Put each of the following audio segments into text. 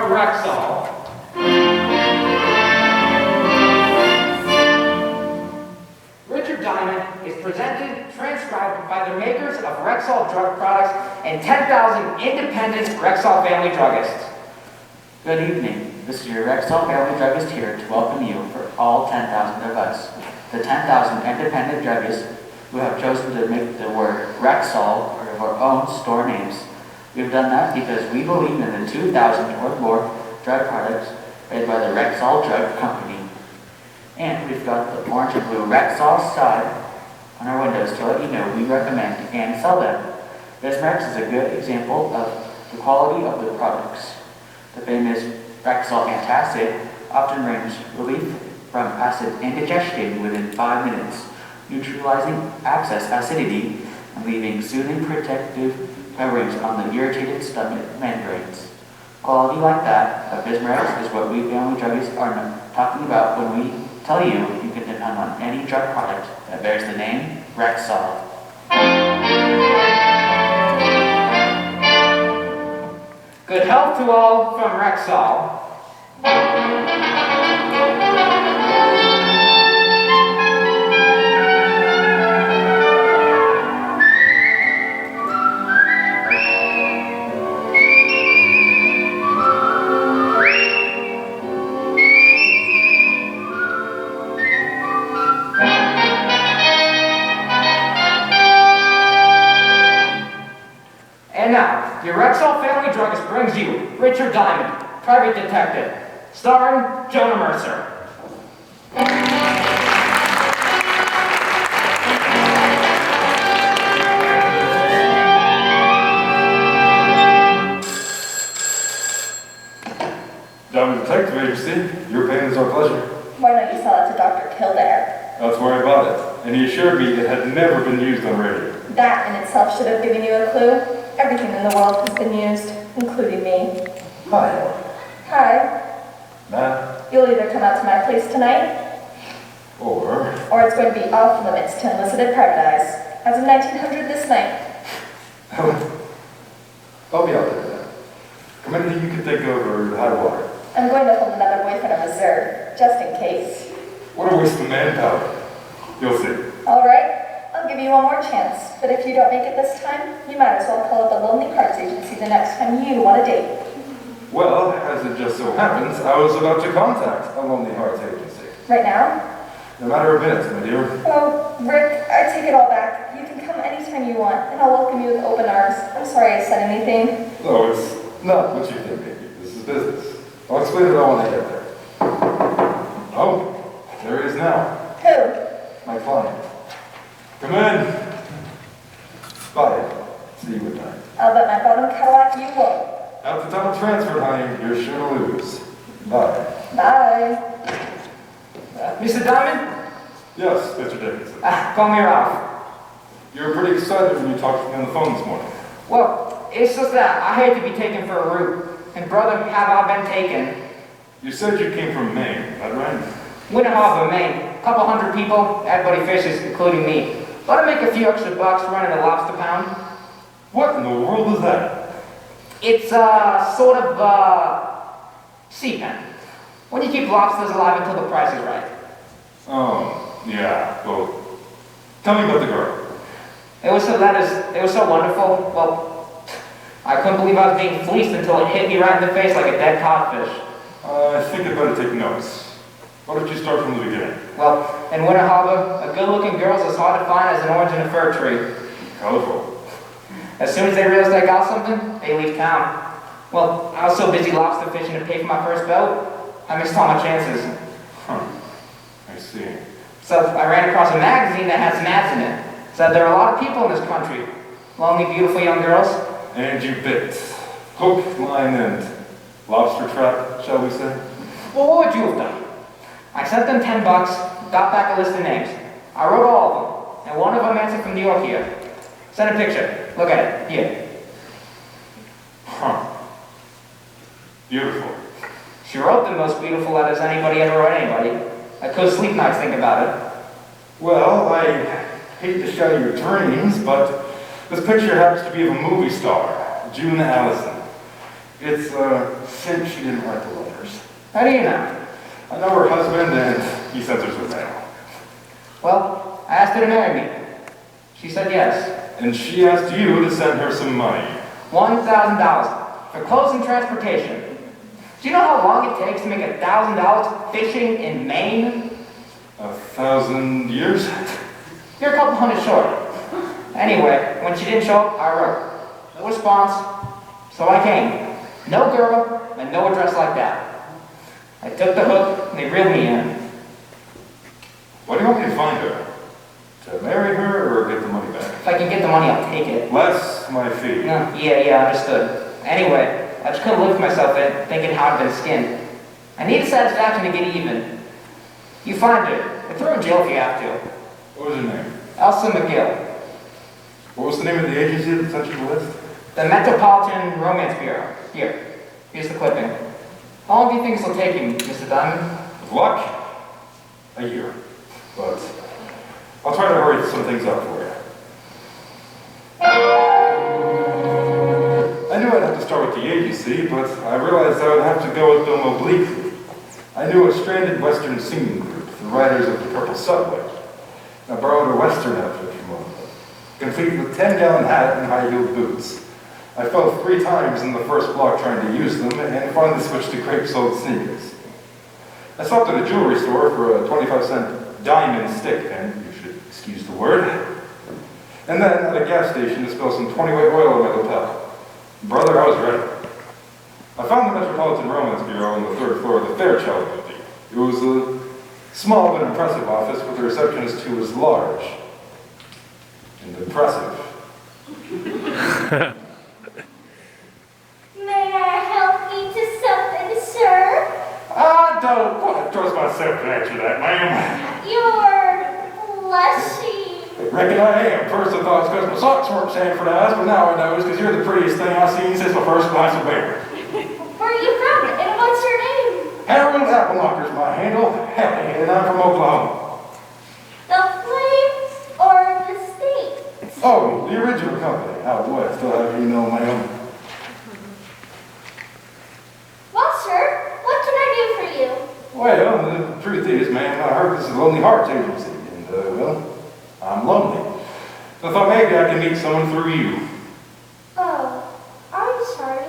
from Rexall. Richard Diamond is presented, transcribed by the makers of Rexall drug products and 10,000 independent Rexall family druggists. Good evening. This is your Rexall family druggist here to welcome you for all 10,000 of us, the 10,000 independent druggists who have chosen to make the word Rexall part of our own store names. We've done that because we believe in the 2,000 or more drug products made by the Rexall Drug Company. And we've got the orange and blue Rexall sign on our windows to let you know we recommend and sell them. This marks is a good example of the quality of the products. The famous Rexall antacid often brings relief from acid indigestion within 5 minutes, neutralizing excess acidity and leaving soothing protective coverings on the irritated stomach membranes. Quality like that of Bismarck is what we family druggists are talking about when we tell you you can depend on any drug product that bears the name Rexall. Good health to all from Rexall. And now, your Rexall family druggist brings you Richard Diamond, Private Detective, starring Jonah Mercer. Diamond Detective Agency, your pain is our pleasure. Why don't you sell it to Dr. Kildare? That's where I bought it, and he assured me it had never been used on radio. That in itself should have given you a clue. Everything in the world has been used, including me. Hi, Helen. Hi. Matt. You'll either come out to my place tonight, Or it's going to be off limits to unsolicited private eyes. As of 1900 this night. Helen, I'll be out there then. Come anything you can think of or high water. I'm going to hold another boyfriend of reserve, just in case. What a waste of manpower. You'll see. All right. I'll give you one more chance, but if you don't make it this time, you might as well call up the Lonely Hearts Agency the next time you want a date. Well, as it just so happens, I was about to contact a Lonely Hearts Agency. Right now? In a matter of minutes, my dear. Oh, Rick, I take it all back. You can come anytime you want, and I'll welcome you with open arms. I'm sorry I said anything. No, it's not what you think, baby. This is business. I'll explain it all when I get there. Oh, there he is now. Who? My client. Come in. Bye. See you at night. I'll bet my bottom Cadillac you won't. At the time of transfer, honey, you're sure to lose. Bye. Bye. Mr. Diamond? Yes, Mr. Dickinson. Call me Ralph. You were pretty excited when you talked to me on the phone this morning. Well, it's just that I hate to be taken for a root. And brother, have I been taken? You said you came from Maine, is that right? Winter Harbor, Maine. A couple hundred people, everybody fishes, including me. Let me make a few extra bucks running a lobster pound. What in the world is that? It's sort of sea pen. When you keep lobsters alive until the price is right. Oh, yeah, well, tell me about the girl. It was so wonderful. Well, I couldn't believe I was being fleeced until it hit me right in the face like a dead codfish. I think I'd better take notes. Why don't you start from the beginning? Well, in Winter Harbor, a good-looking girl's as hard to find as an orange in a fir tree. Colorful. As soon as they realize they got something, they leave town. Well, I was so busy lobster fishing to pay for my first boat, I missed all my chances. Huh. I see. So I ran across a magazine that had some ads in it. Said there are a lot of people in this country. Lonely, beautiful young girls. And you bit. Hook, line, and lobster trap, shall we say? Well, what would you have done? I sent them $10, got back a list of names. I wrote all of them, and one of them answered from New York here. Send a picture. Look at it. Here. Huh. Beautiful. She wrote the most beautiful letters anybody ever wrote anybody. I could sleep nights think about it. Well, I hate to shatter your dreams, but this picture happens to be of a movie star, June Allison. It's since she didn't write the letters. How do you know? I know her husband, and he sent her the mail. Well, I asked her to marry me. She said yes. And she asked you to send her some money. $1,000 for clothes and transportation. Do you know how long it takes to make $1,000 fishing in Maine? 1,000 years? You're a couple hundred short. Anyway, when she didn't show up, I wrote. No response, so I came. No girl, and no address like that. I took the hook, and they reeled me in. What do you want me to find her? To marry her or get the money back? If I can get the money, I'll take it. Less my fee. No, yeah, understood. Anyway, I just couldn't lift myself in, thinking how I'd been skinned. I needed satisfaction to get even. You find her, and throw her in jail if you have to. What was her name? Elsa McGill. What was the name of the agency that sent you the list? The Metropolitan Romance Bureau. Here's the clipping. How long do you think this will take you, Mr. Diamond? With luck, a year. But I'll try to hurry some things up for you. I knew I'd have to start with the agency, but I realized I would have to go with them obliquely. I knew a stranded Western singing group, the Riders of the Purple Subway. I borrowed a Western outfit from one of them, complete with 10-gallon hat and high-heeled boots. I fell 3 times in the first block trying to use them, and finally switched to crepe-soled sneakers. I stopped at a jewelry store for a 25-cent diamond stick pin, you should excuse the word, and then at a gas station to spill some 20-weight oil on my lapel. Brother, I was ready. I found the Metropolitan Romance Bureau on the 3rd floor of the Fairchild Building. It was a small but impressive office, but the receptionist who was large and impressive. May I help you to something, sir? I don't quite trust myself to answer that, ma'am. You're blushing. Reckon I am. First I thought it's because my socks weren't Sanfordized, but now I know it's because you're the prettiest thing I've seen since my first glass of beer. Where are you from, and what's your name? Harold Appleknocker's my handle, Helen, and I'm from Oklahoma. The Flames or the state? Oh, the original company, out west, I'll have you know, ma'am. Well, sir, what can I do for you? Well, the truth is, ma'am, I heard this is a Lonely Hearts agency, and, well, I'm lonely. So I thought maybe I could meet someone through you. Oh, I'm sorry.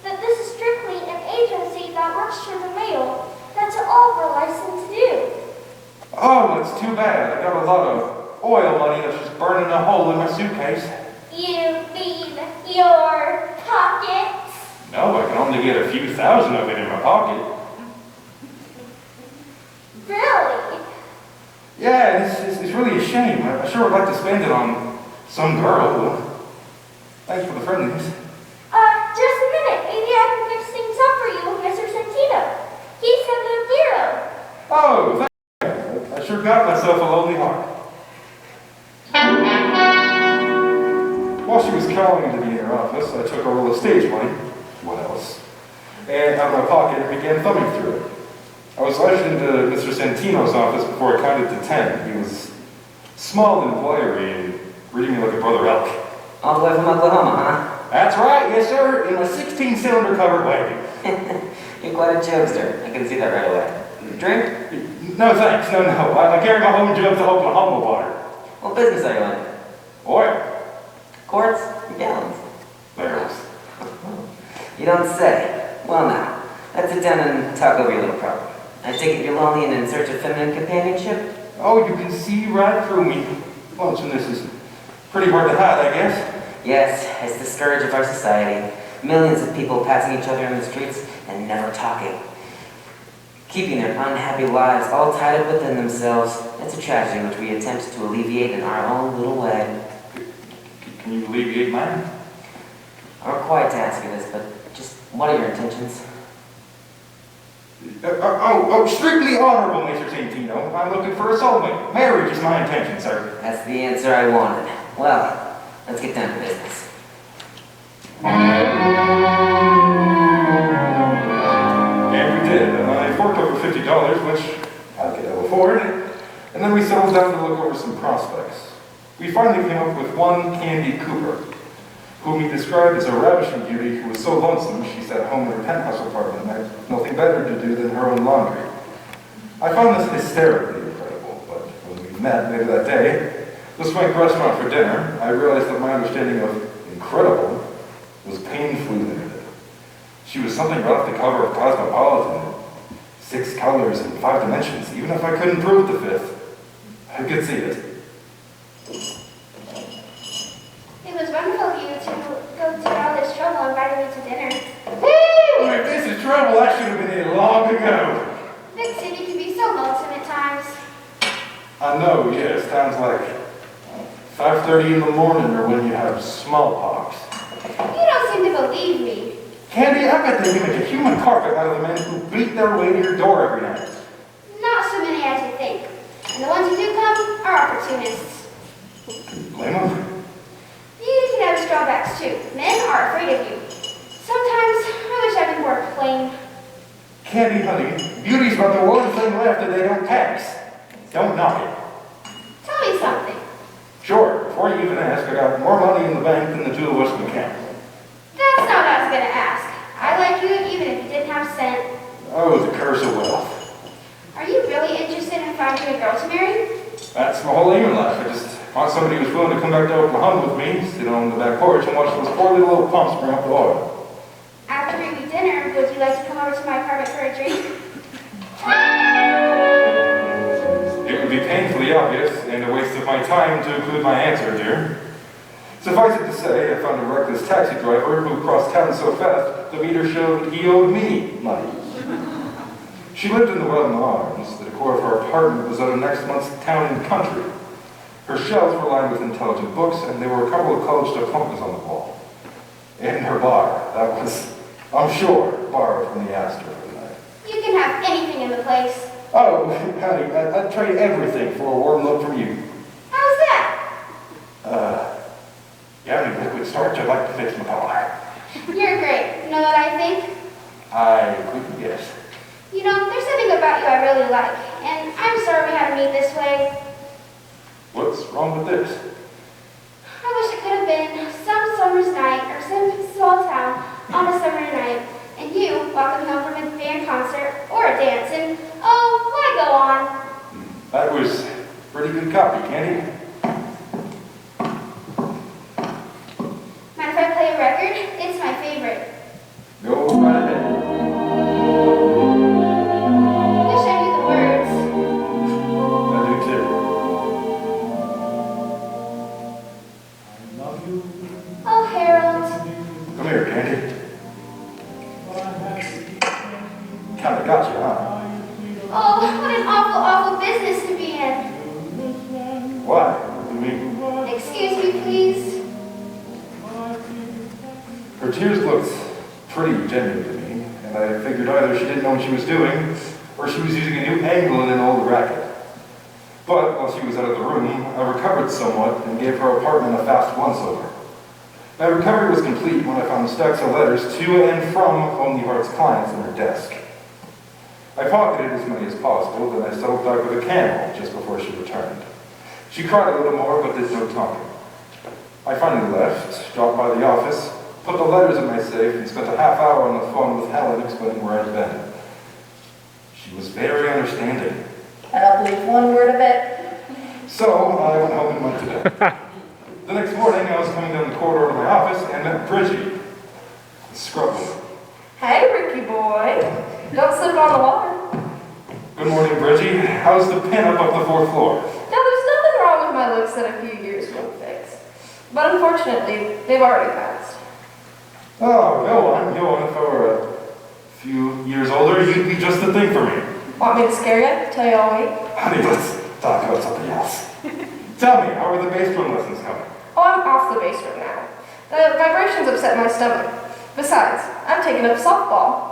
That this is strictly an agency that works through the mail. That's all we're licensed to do. Oh, it's too bad. I got a lot of oil money that's just burning a hole in my suitcase. You mean your pockets? No, I can only get a few thousand of it in my pocket. Really? Yeah, it's really a shame. I sure would like to spend it on some girl. Well, thanks for the friendlies. Just a minute. Maybe I can fix things up for you with Mr. Santino. He's from the bureau. Oh, thank you. I sure got myself a lonely heart. While she was calling to be in her office, I took a roll of stage money. What else? And out of my pocket and began thumbing through it. I was ushered into Mr. Santino's office before I counted to 10. He was small and wiry and reading me like a brother elk. All the way from Oklahoma, huh? That's right, yes sir, in my 16-cylinder covered wagon. You're quite a jokester. I can see that right away. Drink? No thanks, no. I carry my own jugs of Oklahoma water. What business are you in? Oil. Quarts? Gallons? Barrels. You don't say. Well now, let's sit down and talk over your little problem. I take it you're lonely and in search of feminine companionship? Oh, you can see right through me. Well, this is pretty hard to hide, I guess. Yes, it's the scourge of our society. Millions of people passing each other in the streets and never talking. Keeping their unhappy lives all tied up within themselves. It's a tragedy which we attempt to alleviate in our own little way. Can you alleviate mine? I'm required to ask you this, but just what are your intentions? Strictly honorable, Mr. Santino. I'm looking for a soulmate. Marriage is my intention, sir. That's the answer I wanted. Well, let's get down to business. And we did. I forked over $50, which I could afford, and then we settled down to look over some prospects. We finally came up with one Candy Cooper. whom he described as a ravishing beauty who was so lonesome she sat home in her penthouse apartment and had nothing better to do than her own laundry. I found this hysterically incredible, but when we met later that day, the swank restaurant for dinner, I realized that my understanding of incredible was painfully limited. She was something right off the cover of Cosmopolitan, 6 colors and 5 dimensions. Even if I couldn't prove the 5th, I could see it. It was wonderful of you to go through all this trouble inviting me to dinner. Woo! If this is trouble, I should have been here long ago. Big city can be so lonesome at times. I know, yes, sounds like 5:30 in the morning or when you have smallpox. You don't seem to believe me. Candy, I bet they can make a human carpet out of the men who beat their way to your door every night. Not so many as you think. And the ones who do come are opportunists. Can you blame them? You can have drawbacks too. Men are afraid of you. Sometimes I wish I'd been more plain. Candy, honey, beauty's about the one thing left that they don't tax. Don't knock it. Tell me something. Sure, before you even ask, I got more money in the bank than the two of us can count. That's not what I was going to ask. I like you even if you didn't have a cent. Oh, the curse of wealth. Are you really interested in finding a girl to marry? That's my whole aim in life. I just want somebody who's willing to come back to Oklahoma with me, sit on the back porch, and watch those poor little pumps bring up the oil. After we eat dinner, would you like to come over to my apartment for a drink? It would be painfully obvious and a waste of my time to include my answer, dear. Suffice it to say, I found a reckless taxi driver who crossed town so fast the meter showed he owed me money. She lived in the Weldon Arms. The decor of her apartment was out of next month's Town and Country. Her shelves were lined with intelligent books, and there were a couple of college diplomas on the wall. And her bar, that was, I'm sure, borrowed from the Astor for the night. You can have anything in the place. Oh, honey, I'd trade everything for a warm look from you. How's that? You have any liquid storage I'd like to fix my car? You're great. You know what I think? I couldn't guess. You know, there's something about you I really like, and I'm sorry we had to meet this way. What's wrong with this? I wish it could have been some summer's night or some small town on a summer night, and you walking home from a band concert or a dance, and oh, why go on? That was pretty good copy, Candy. Mind if I play a record? It's my favorite. Go right ahead. Wish I knew the words. I do too. Oh, Harold. Come here, Candy. Kinda got you, huh? Oh, what an awful, awful business to be in. Why? What do you mean? Excuse me, please. Her tears looked pretty genuine to me, and I figured either she didn't know what she was doing, or she was using a new angle in an old racket. But while she was out of the room, I recovered somewhat and gave her apartment a fast once-over. My recovery was complete when I found stacks of letters to and from Only Heart's clients in her desk. I pocketed as many as possible, then I settled back with a candle just before she returned. She cried a little more, but did no talking. I finally left, dropped by the office, put the letters in my safe, and spent a half hour on the phone with Helen explaining where I'd been. She was very understanding. I don't believe one word of it. So I went home and went to bed. The next morning, I was coming down the corridor to my office and met Bridgey, the scrub woman. Hey, Ricky boy. Don't slip on the water. Good morning, Bridgey. How's the pin up the 4th floor? Now, there's nothing wrong with my looks that a few years won't fix. But unfortunately, they've already passed. Oh, go on. If I were a few years older, you'd be just the thing for me. Want me to scare you? Tell you I'll wait? Honey, let's talk about something else. Tell me, how are the bass drum lessons coming? Oh, I'm off the bass right now. The vibrations upset my stomach. Besides, I'm taking up softball.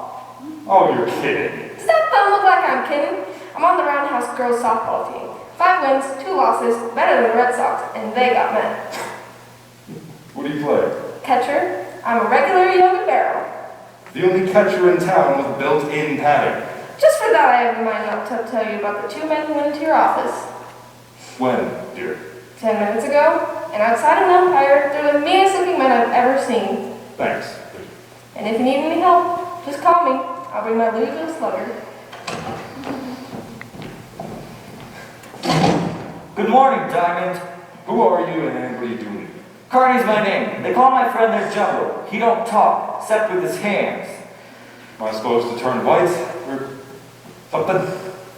Oh, you're kidding. Does that thumb look like I'm kidding? I'm on the Roundhouse girls softball team. 5 wins, 2 losses, better than the Red Sox, and they got met. What do you play? Catcher, I'm a regular young barrel. The only catcher in town with built-in padding. Just for that, I have in mind not to tell you about the 2 men who went into your office. When, dear? 10 minutes ago. and outside of an empire, they're the meanest looking men I've ever seen. Thanks. And if you need any help, just call me. I'll bring my Louisville slugger. Good morning, Diamond. Who are you and what are you doing? Carney's my name. They call my friend their Jumbo. He don't talk, except with his hands. Am I supposed to turn white or something?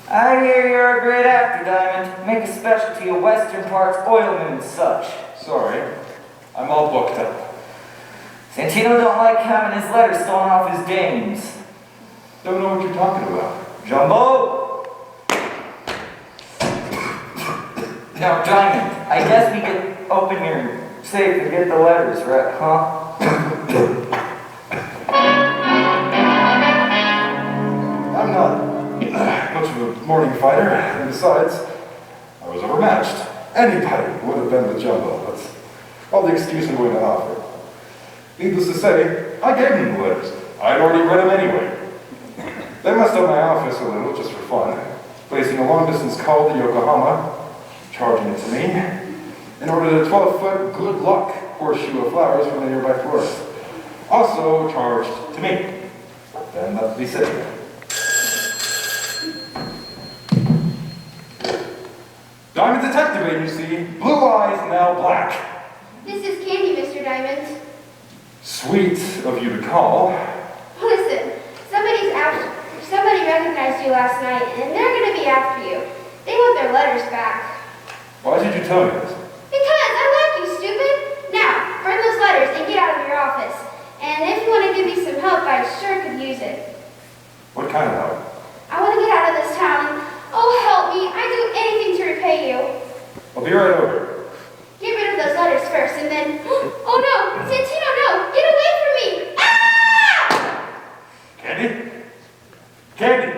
I hear you're a great actor, Diamond. Make a specialty of western parts, oilmen and such. Sorry, I'm all booked up. Santino don't like having his letters stolen off his dames. Don't know what you're talking about. Jumbo! Now, Diamond, I guess we could open your safe and get the letters, right, huh? I'm not much of a morning fighter, and besides, I was overmatched. Anybody would have been with Jumbo. That's all the excuse I'm going to offer. Needless to say, I gave them the letters. I'd already read them anyway. They messed up my office a little, just for fun, placing a long-distance call to Yokohama, charging it to me, and ordered a 12-foot good luck horseshoe of flowers from the nearby florist. Also charged to me. Then left me sitting there. Diamond Detective Agency, blue eyes now black. This is Candy, Mr. Diamond. Sweet of you to call. Listen, somebody recognized you last night, and they're going to be after you. They want their letters back. Why did you tell me this? Because I like you, stupid. Now, burn those letters and get out of your office. And if you want to give me some help, I sure could use it. What kind of help? I want to get out of this town. Oh, help me. I'd do anything to repay you. I'll be right over. Get rid of those letters first, and then... Oh, no! Santino, no! Get away from me! Ah! Candy? Candy!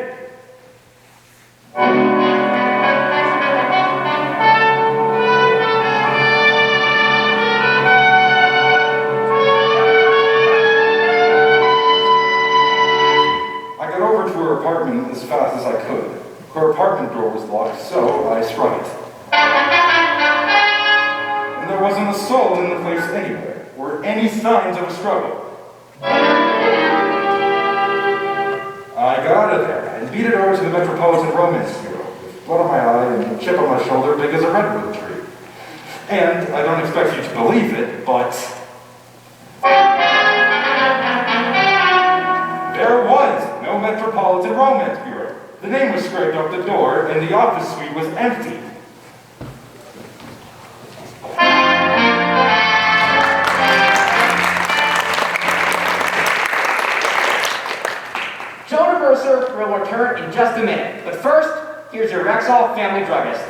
I got over to her apartment as fast as I could. Her apartment door was locked, so I sprung it. And there wasn't a soul in the place anywhere, or any signs of a struggle. I got out of there and beat it over to the Metropolitan Romance Bureau, with blood on my eye and a chip on my shoulder big as a redwood tree. And I don't expect you to believe it, but... there was no Metropolitan Romance Bureau. The name was scraped off the door, and the office suite was empty. Jonah Mercer will return in just a minute. But first, here's your Rexall family druggist.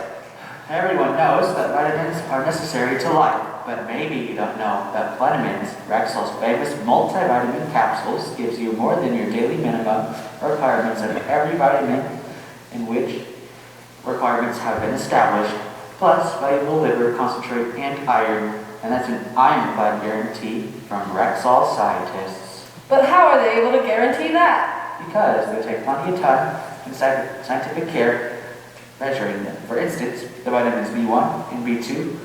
Everyone knows that vitamins are necessary to life, but maybe you don't know that Plenamins, Rexall's famous multivitamin capsules, gives you more than your daily minimum requirements of every vitamin in which requirements have been established, plus valuable liver concentrate and iron, and that's an ironclad guarantee from Rexall scientists. But how are they able to guarantee that? Because they take plenty of time and scientific care measuring them. For instance, the vitamins B1 and B2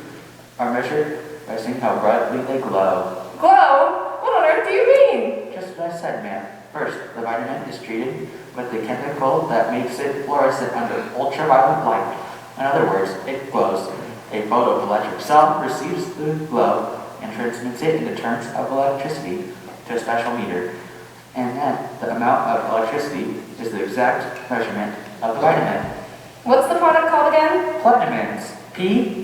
are measured by seeing how brightly they glow. Glow? What on earth do you mean? Just what I said, ma'am. First, the vitamin is treated with the chemical that makes it fluorescent under ultraviolet light. In other words, it glows. A photoelectric cell receives the glow and transmits it in terms of electricity to a special meter. And then the amount of electricity is the exact measurement of the vitamin. What's the product called again? Plenamins. Plenamins.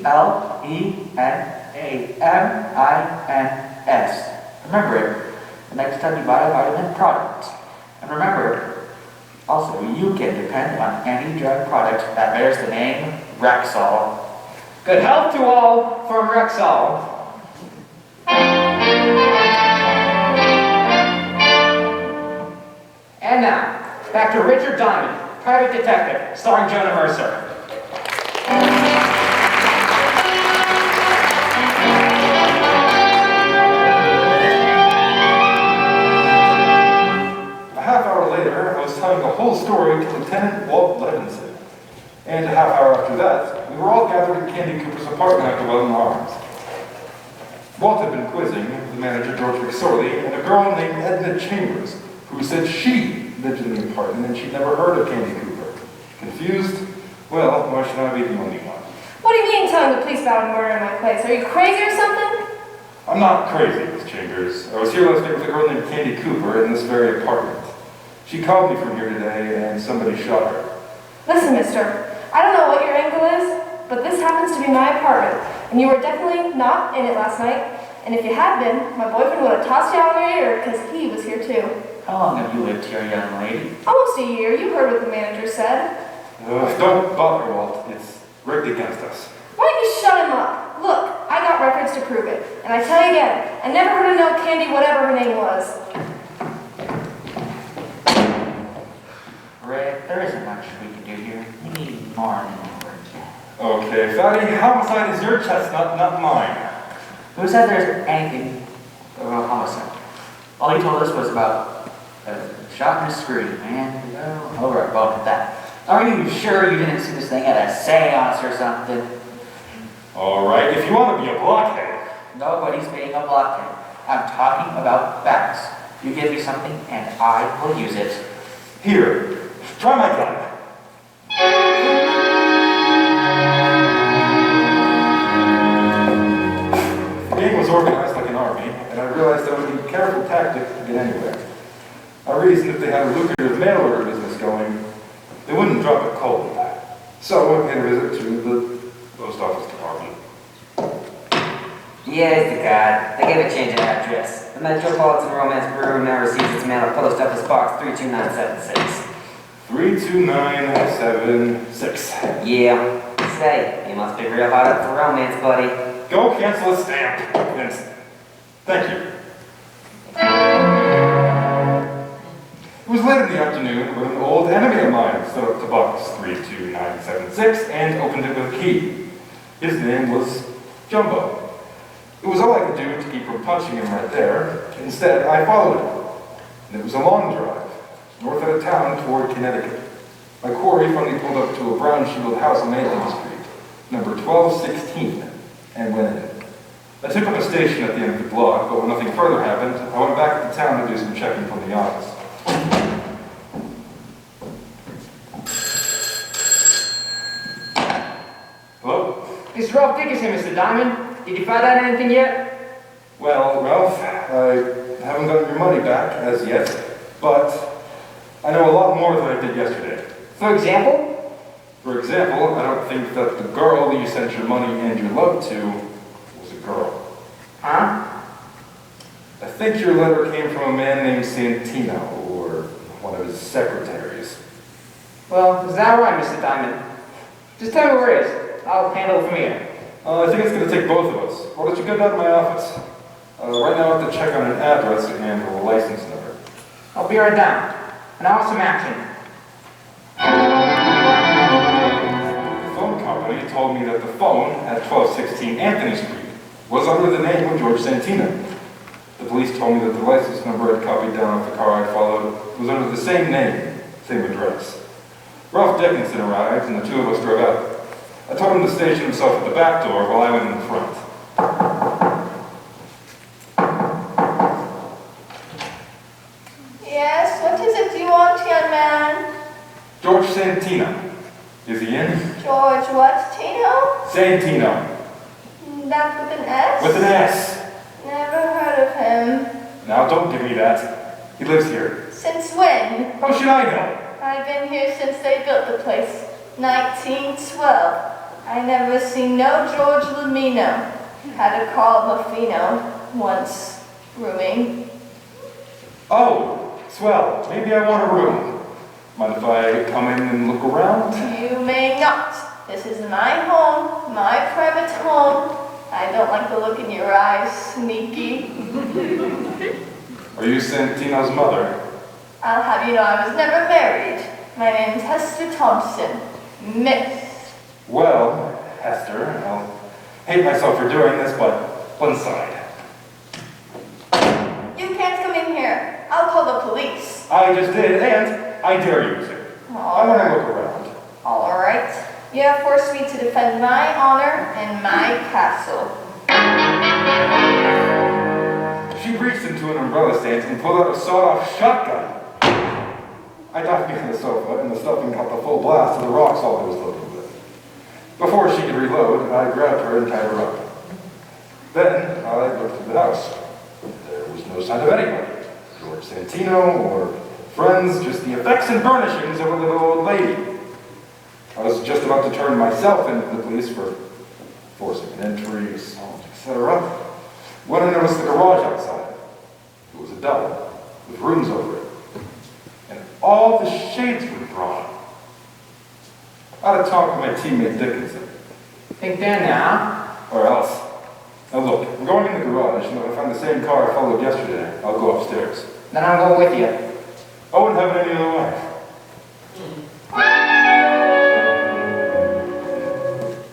Remember it the next time you buy a vitamin product. And remember, also, you can depend on any drug product that bears the name Rexall. Good health to all from Rexall. And now, back to Richard Diamond, private detective, starring Jonah Mercer. A half hour later, I was telling the whole story to Lieutenant Walt Levinson. And a half hour after that, we were all gathered in Candy Cooper's apartment at the Weldon Arms. Walt had been quizzing the manager, George McSorley, and a girl named Edna Chambers, who said she lived in the apartment and she'd never heard of Candy Cooper. Confused? Well, why should I be the only one? What do you mean telling the police about a murder in my place? Are you crazy or something? I'm not crazy, Miss Chambers. I was here last night with a girl named Candy Cooper in this very apartment. She called me from here today and somebody shot her. Listen, mister, I don't know what your angle is, but this happens to be my apartment, and you were definitely not in it last night. And if you had been, my boyfriend would have tossed you out in your ear because he was here too. How long have you lived here, young lady? Almost a year. You heard what the manager said. Don't bother, Walt. It's rigged against us. Why don't you shut him up? Look, I got records to prove it. And I tell you again, I never heard of no Candy whatever her name was. Rick, there isn't much we can do here. We need more than words. Okay, Fatty, homicide is your chestnut, not mine. Who said there's anything about homicide? All he told us was about a shot and a screw, man. Well, over our boat at that. Are you sure you didn't see this thing at a seance or something? All right, if you want to be a blockhead. Nobody's being a blockhead. I'm talking about facts. You give me something and I will use it. Here, try my gun. The gang was organized like an army, and I realized that would be a careful tactic to get anywhere. I reasoned if they had a lucrative mail order business going, they wouldn't drop it cold. So I paid a visit to the post office department. Yes, to God. They gave a change in address. The Metropolitan Romance Bureau now receives its mail at Post Office Box 32976. 32976. Yeah. Say, you must be real hot up for romance, buddy. Go cancel a stamp. Yes. Thank you. It was late in the afternoon when an old enemy of mine stood up to box 32976 and opened it with a key. His name was Jumbo. It was all I could do to keep from punching him right there. Instead, I followed him. And it was a long drive, north out of town toward Connecticut. My quarry finally pulled up to a brown shingled house on 18th Street, number 1216, and went in. I took up a station at the end of the block, but when nothing further happened, I went back to town to do some checking from the office. Hello? This is Ralph Dickinson, Mr. Diamond. Did you find out anything yet? Well, Ralph, I haven't gotten your money back as yet, but I know a lot more than I did yesterday. For example? For example, I don't think that the girl you sent your money and your love to was a girl. Huh? I think your letter came from a man named Santino, or one of his secretaries. Well, is that right, Mr. Diamond? Just tell me where it is. I'll handle it from here. I think it's going to take both of us. Why don't you go down to my office? Right now I have to check on an address and a license number. I'll be right down. And I want some action. The phone company told me that the phone at 1216 Anthony Street was under the name of George Santino. The police told me that the license number I'd copied down off the car I followed was under the same name, same address. Ralph Dickinson arrived and the two of us drove out. I told him to station himself at the back door while I went in the front. Yes, what is it you want, young man? George Santino. Is he in? George what, Tino? Santino. That with an S? With an S. Never heard of him. Now don't give me that. He lives here. Since when? How should I know? I've been here since they built the place. 1912. I never seen no George Lamino. Had a Carl Buffino once rooming. Oh, swell. Maybe I want a room. Mind if I come in and look around? You may not. This is my home, my private home. I don't like the look in your eyes, sneaky. Are you Santino's mother? I'll have you know I was never married. My name's Hester Thompson. Miss. Well, Hester, I'll hate myself for doing this, but one side. You can't come in here. I'll call the police. I just did, and I dare you to. I want to look around. All right. You have forced me to defend my honor and my castle. she reached into an umbrella stand and pulled out a sawed-off shotgun. I dived behind the sofa, and the stuffing got the full blast of the rock salt I was loaded with. Before she could reload, I grabbed her and tied her up. Then I looked through the house. There was no sign of anybody. George Santino or friends, just the effects and burnishings of a little old lady. I was just about to turn myself into the police for forcing an entry, assault, etc. when I noticed the garage outside. It was a double, with rooms over it. And all the shades were drawn. I had a talk with my teammate Dickinson. Think then now. Or else. Now look, I'm going in the garage, and if I find the same car I followed yesterday, I'll go upstairs. Then I'll go with you. I wouldn't have it any other way.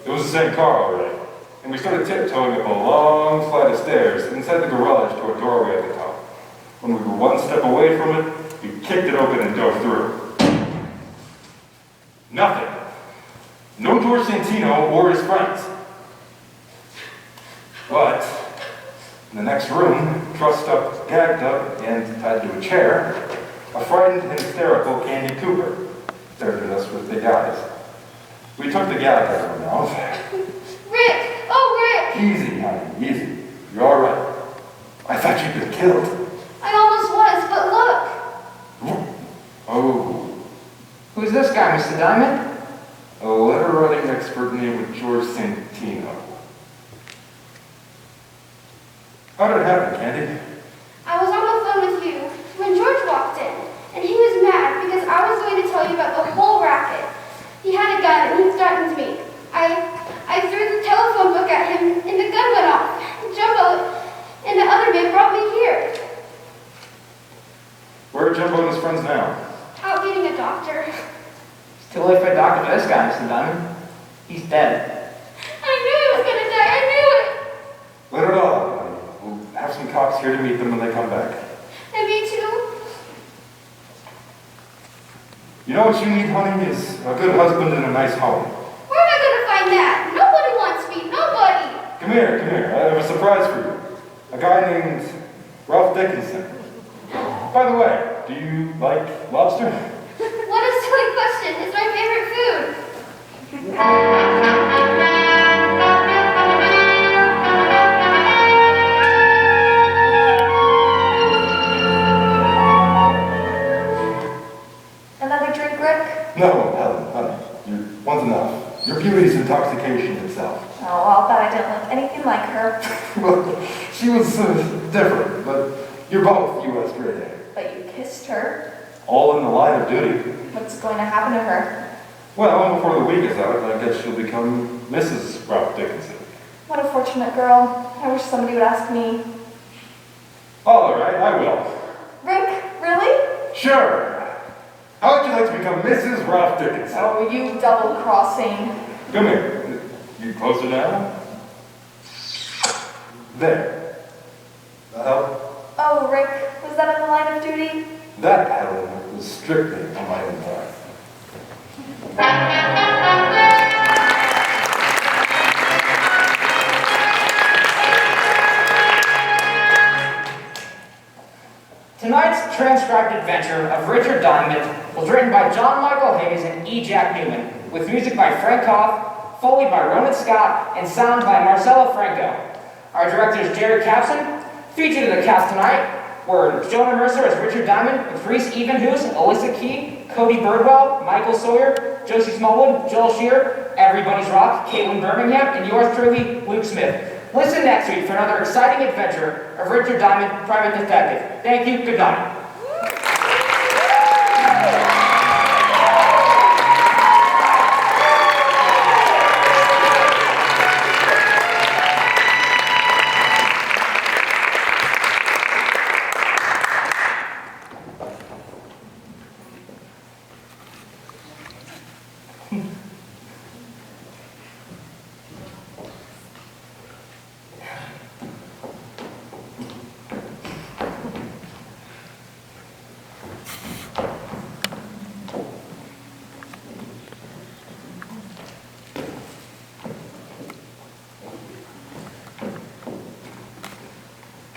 It was the same car, all right. And we started tiptoeing up a long flight of stairs inside the garage to a doorway at the top. When we were one step away from it, we kicked it open and dove through. Nothing. No George Santino or his friends. But in the next room, trussed up, gagged up, and tied to a chair, a frightened and hysterical Candy Cooper stared at us with big eyes. We took the gag out of her mouth. Rick! Oh, Rick! Easy, honey, easy. You're all right. I thought you'd been killed. I almost was, but look! Oh, Who's this guy, Mr. Diamond? a letter writing expert named George Santino. How did it happen, Candy? I was on the phone with you when George walked in, and he was mad because I was going to tell you about the whole racket. He had a gun and he threatened me. I threw the telephone book at him and the gun went off. Jumbo and the other man brought me here. Where are Jumbo and his friends now? Out getting a doctor. It's too late for a doctor for this guy, Mr. Diamond. He's dead. I knew he was going to die. I knew it. Let it all out, honey. We'll have some cops here to meet them when they come back. And me too. You know what you need, honey, is a good husband and a nice home. Where am I going to find that? Nobody wants me. Nobody. Come here, come here. I have a surprise for you. A guy named Ralph Dickinson. By the way, do you like lobster? What a silly question. It's my favorite food. Another drink, Rick? No, Helen, honey. One's enough. Your beauty is intoxication itself. Oh, I'll bet I didn't look anything like her. Well, she was different, but you're both U.S. grade A. But you kissed her. All in the line of duty. What's going to happen to her? Well, before the week is out, I guess she'll become Mrs. Ralph Dickinson. What a fortunate girl. I wish somebody would ask me. All right, I will. Rick, really? Sure. How would you like to become Mrs. Ralph Dickinson? Oh, you double-crossing. Come here. You closer now? There. That help? Oh, Rick, was that in the line of duty? That, Helen, was strictly on my own time. Tonight's transcribed adventure of Richard Diamond was written by John Michael Hayes and E. Jack Newman, with music by Franco, Foley by Ronan Scott, and sound by Marcella Franco. Our director is Jerry Capson. Featured in the cast tonight were Jonah Mercer as Richard Diamond, with Reese Evenhus, Alyssa Key, Cody Birdwell, Michael Sawyer, Josie Smallwood, Joel Shear, Everybody's Rock, Katelyn Birmingham, and yours truly, Luke Smith. Listen next week for another exciting adventure of Richard Diamond, Private Detective. Thank you, good night.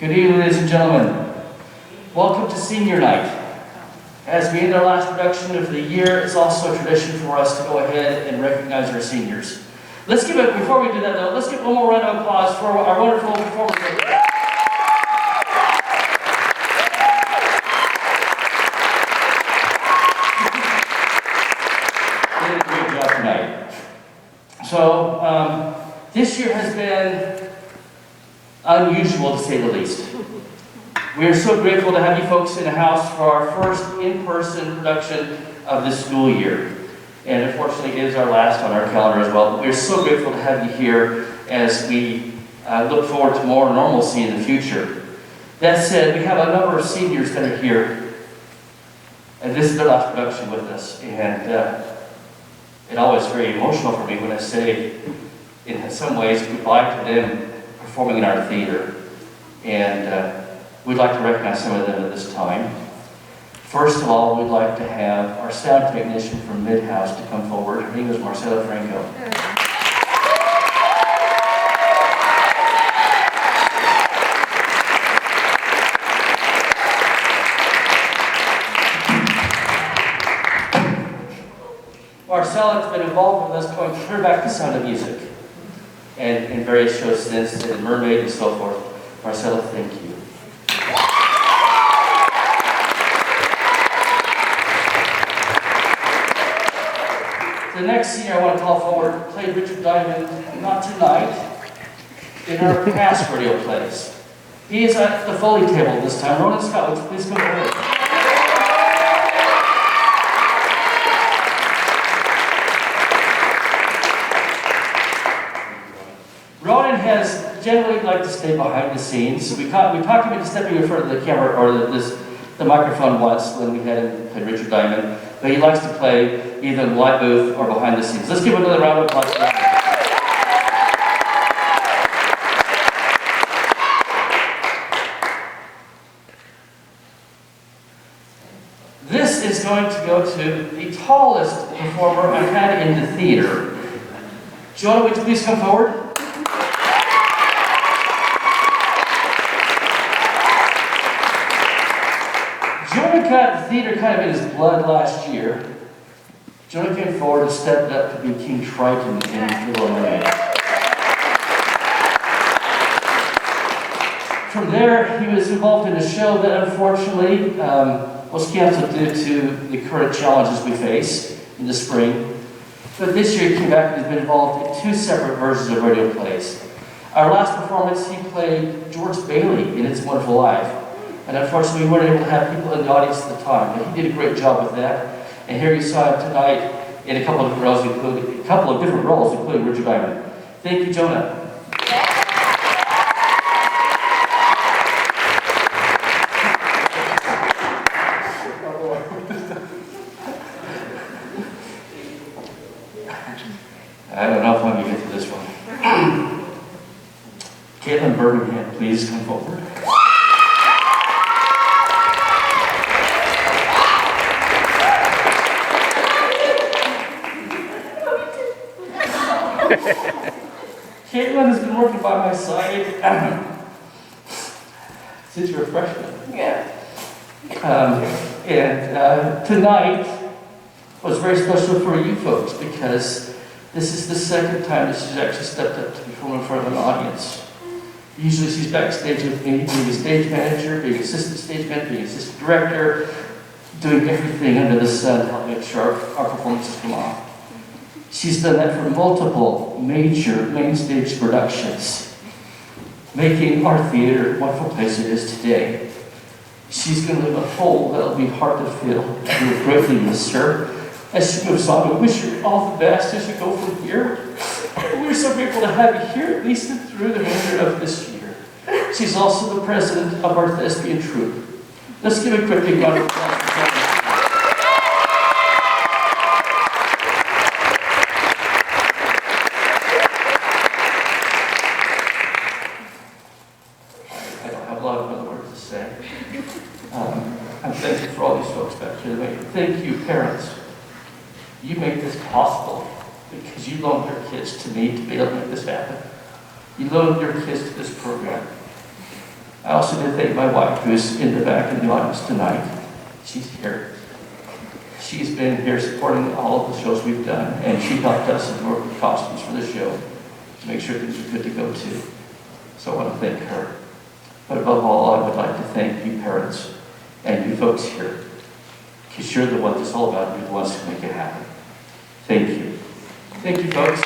Good evening, ladies and gentlemen. Welcome to Senior Night. As we end our last production of the year, it's also a tradition for us to go ahead and recognize our seniors. Let's give it, before we do that though, let's give one more round of applause for our wonderful performers. They did a great job tonight. So, this year has been unusual to say the least. We are so grateful to have you folks in the house for our first in-person production of this school year. And unfortunately, it is our last on our calendar as well. But we're so grateful to have you here as we look forward to more normalcy in the future. That said, we have a number of seniors that are here. And this is their last production with us. And it's always very emotional for me when I say, in some ways, goodbye to them performing in our theater. And we'd like to recognize some of them at this time. First of all, we'd like to have our sound technician from Mid-House to come forward. Her name is Marcella Franco. Marcella has been involved with us going clear back to Sound of Music and in various shows since, and Mermaid and so forth. Marcella, thank you. The next senior I want to call forward played Richard Diamond, not tonight, in our past radio plays. He is at the Foley table this time. Ronan Scott, would you please come forward? Ronan has generally liked to stay behind the scenes. We talked him into stepping in front of the camera or the microphone once when we had him play Richard Diamond, but he likes to play either in the live booth or behind the scenes. Let's give him another round of applause. This is going to go to the tallest performer I've had in the theater. Jonah, would you please come forward? Jonah got the theater kind of in his blood last year. Jonah came forward and stepped up to be King Triton in Little Mermaid. From there, he was involved in a show that unfortunately was canceled due to the current challenges we face in the spring. But this year he came back and has been involved in 2 separate versions of radio plays. Our last performance, he played George Bailey in It's a Wonderful Life. And unfortunately, we weren't able to have people in the audience at the time, but he did a great job with that. And here you saw him tonight in a couple of different roles, including Richard Diamond. Thank you, Jonah. I don't know if I'm going to get to this one. Katelyn Birmingham, please come forward. Katelyn has been working by my side since you were a freshman. Yeah. Tonight was very special for you folks because this is the second time that she's actually stepped up to perform in front of an audience. Usually she's backstage with me, being a stage manager, being assistant stage manager, being assistant director, doing everything under the sun to help make sure our performances come off. She's done that for multiple major main stage productions, making our theater the wonderful place it is today. She's going to leave a hole that'll be hard to fill. We'll greatly miss her. As she moves on, we wish her all the best as you go from here. We're so grateful to have you here, at least through the remainder of this year. She's also the president of our thespian troupe. Let's give a quick big round of applause for Katelyn. I'm thankful for all these folks back here. Thank you, parents. You make this possible because you loaned your kids to me to be able to make this happen. You loaned your kids to this program. I also did thank my wife, who's in the back in the audience tonight. She's here. She's been here supporting all of the shows we've done, and she helped us in work with costumes for the show to make sure things are good to go too. So I want to thank her. But above all, I would like to thank you parents and you folks here, because you're the ones it's all about, you're the ones who make it happen. Thank you. Thank you, folks.